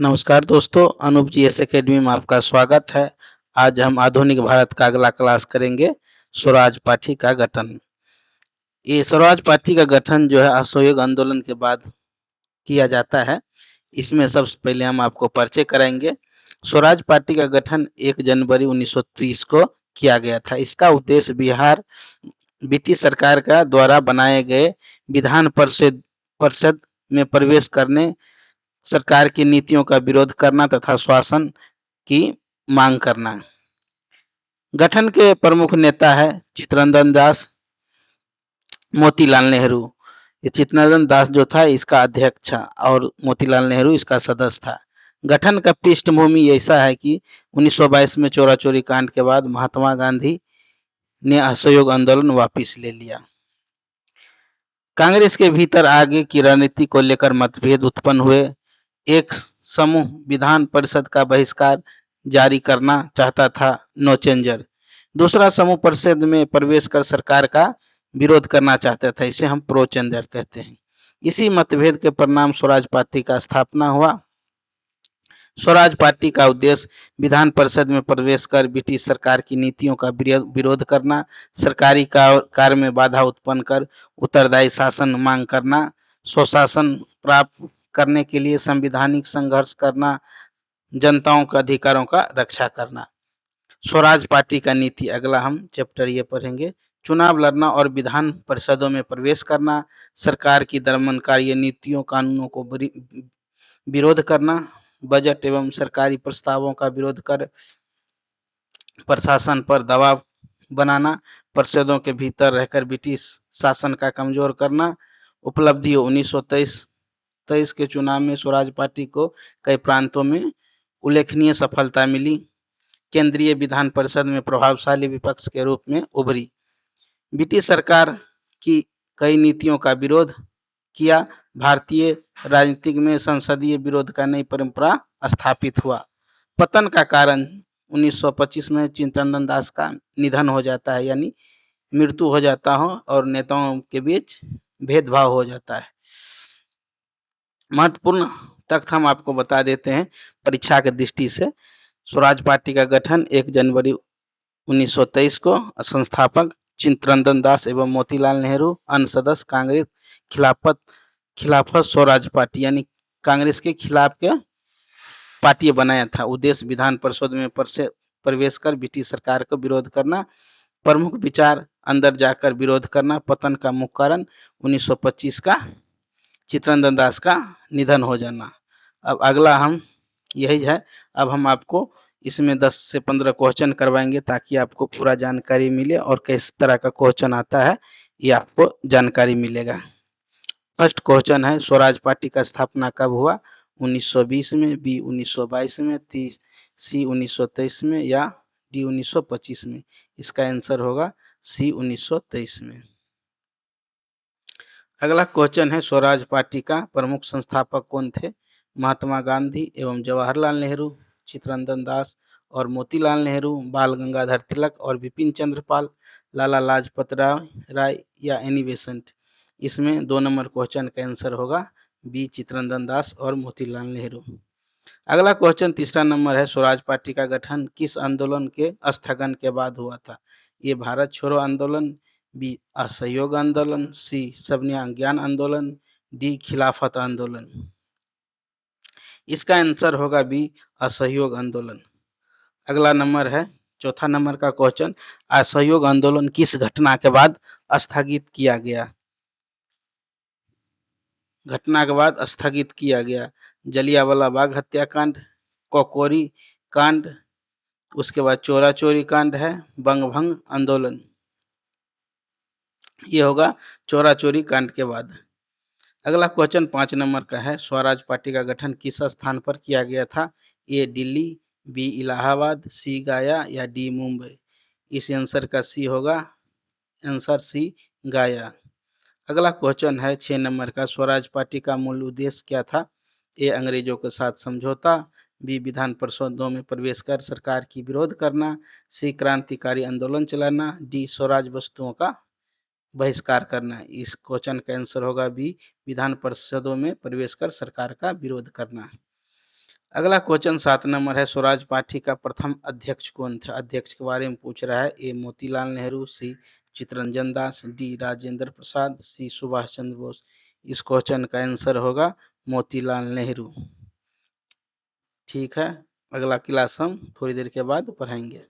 नमस्कार दोस्तों, Anoop G S academy में आपका स्वागत है। आज हम आधुनिक भारत का अगला क्लास करेंगे, स्वराज पार्टी का गठन। ये स्वराज पार्टी का गठन जो है असहयोग आंदोलन के बाद किया जाता है। इसमें सबसे पहले हम आपको परिचय कराएंगे। स्वराज पार्टी का गठन 1 जनवरी 1930 को किया गया था। इसका उद्देश्य बिहार ब्रिटिश सरकार का द्वारा बनाए गए विधान परिषद परिषद में प्रवेश करने, सरकार की नीतियों का विरोध करना तथा शासन की मांग करना। गठन के प्रमुख नेता है चित्तरंजन दास, मोतीलाल नेहरू। ये चित्तरंजन दास जो था इसका अध्यक्ष था और मोतीलाल नेहरू इसका सदस्य था। गठन का पृष्ठभूमि ऐसा है कि 1922 में चोरा चोरी कांड के बाद महात्मा गांधी ने असहयोग आंदोलन वापस ले लिया। कांग्रेस के भीतर आगे की रणनीति को लेकर मतभेद उत्पन्न हुए। एक समूह विधान परिषद का बहिष्कार जारी करना चाहता था, नो चेंजर। दूसरा समूह परिषद में प्रवेश कर सरकार का विरोध करना चाहता था, इसे हम प्रो चेंजर कहते हैं। इसी मतभेद के परिणाम स्वराज पार्टी का स्थापना हुआ। स्वराज पार्टी का उद्देश्य विधान परिषद में प्रवेश कर ब्रिटिश सरकार की नीतियों का विरोध करना, सरकारी कार्य में बाधा उत्पन्न कर उत्तरदायी शासन मांग करना, स्वशासन प्राप्त करने के लिए संवैधानिक संघर्ष करना, जनताओं के अधिकारों का रक्षा करना। स्वराज पार्टी का नीति, अगला हम चैप्टर ये पढ़ेंगे। चुनाव लड़ना और विधान परिषदों में प्रवेश करना, सरकार की दमनकारी नीतियों कानूनों को विरोध करना, बजट एवं सरकारी प्रस्तावों का विरोध कर प्रशासन पर दबाव बनाना, परिषदों के भीतर रहकर ब्रिटिश शासन का कमजोर करना। उपलब्धियों 1923 के चुनाव में स्वराज पार्टी को कई प्रांतों में उल्लेखनीय सफलता मिली। केंद्रीय विधान परिषद में प्रभावशाली विपक्ष के रूप में उभरी। ब्रिटिश सरकार की कई नीतियों का विरोध किया। भारतीय राजनीति में संसदीय विरोध का नई परंपरा स्थापित हुआ। पतन का कारण 1925 में चित्तरंजन दास का निधन हो जाता है, यानी मृत्यु हो जाता हो और नेताओं के बीच भेदभाव हो जाता है। महत्वपूर्ण तथ्य हम आपको बता देते हैं परीक्षा की दृष्टि से। स्वराज पार्टी का गठन 1 जनवरी 1923 को। संस्थापक चित्तरंजन दास एवं मोतीलाल नेहरू। अन्य सदस्य कांग्रेस खिलाफत स्वराज पार्टी, यानी कांग्रेस के खिलाफ के पार्टी बनाया था। उद्देश्य विधान परिषद में प्रवेश कर ब्रिटिश सरकार का विरोध करना। प्रमुख विचार, अंदर जाकर विरोध करना। पतन का मुख्य कारण 1925 का चित्तरंजन दास का निधन हो जाना। अब अगला हम यही है। अब हम आपको इसमें 10 से 15 क्वेश्चन करवाएंगे ताकि आपको पूरा जानकारी मिले और किस तरह का क्वेश्चन आता है ये आपको जानकारी मिलेगा। फर्स्ट क्वेश्चन है, स्वराज पार्टी का स्थापना कब हुआ? 1920 में, बी 1922 में, सी 1923 में या डी 1925 में? इसका आंसर होगा सी 1923 में। अगला क्वेश्चन है, स्वराज पार्टी का प्रमुख संस्थापक कौन थे? महात्मा गांधी एवं जवाहरलाल नेहरू, चित्तरंजन दास और मोतीलाल नेहरू, बाल गंगाधर तिलक और बिपिन चंद्र पाल, लाला लाजपत राय या एनी बेसेंट? इसमें 2 नंबर क्वेश्चन का आंसर होगा बी चित्तरंजन दास और मोतीलाल नेहरू। अगला क्वेश्चन तीसरा नंबर है, स्वराज पार्टी का गठन किस आंदोलन के स्थगन के बाद हुआ था? ये भारत छोड़ो आंदोलन, बी असहयोग आंदोलन, सी सबने ज्ञान आंदोलन, डी खिलाफत आंदोलन? इसका आंसर होगा बी असहयोग आंदोलन। अगला नंबर है चौथा नंबर का क्वेश्चन, असहयोग आंदोलन किस घटना के बाद स्थगित किया गया? घटना के बाद स्थगित किया गया, जलियांवाला बाग हत्याकांड, कोकोरी कांड, उसके बाद चोरा चोरी कांड है, बंगभंग आंदोलन। ये होगा चोरा चोरी कांड के बाद। अगला क्वेश्चन 5 नंबर का है, स्वराज पार्टी का गठन किस स्थान पर किया गया था? ए दिल्ली, बी इलाहाबाद, सी गया या डी मुंबई? इस आंसर का सी होगा आंसर सी गया। अगला क्वेश्चन है 6 नंबर का, स्वराज पार्टी का मूल उद्देश्य क्या था? ए अंग्रेजों के साथ समझौता, बी विधान परिषदों में प्रवेश कर सरकार की विरोध करना, सी क्रांतिकारी आंदोलन चलाना, डी स्वराज वस्तुओं का बहिष्कार करना? इस क्वेश्चन का आंसर होगा बी विधान परिषदों में प्रवेश कर सरकार का विरोध करना। अगला क्वेश्चन 7 नंबर है, स्वराज पार्टी का प्रथम अध्यक्ष कौन थे? अध्यक्ष के बारे में पूछ रहा है। ए मोतीलाल नेहरू, सी चित्तरंजन दास, डी राजेंद्र प्रसाद, सी सुभाष चंद्र बोस। इस क्वेश्चन का आंसर होगा मोतीलाल नेहरू। ठीक है, अगला क्लास हम थोड़ी देर के बाद पढ़ाएंगे।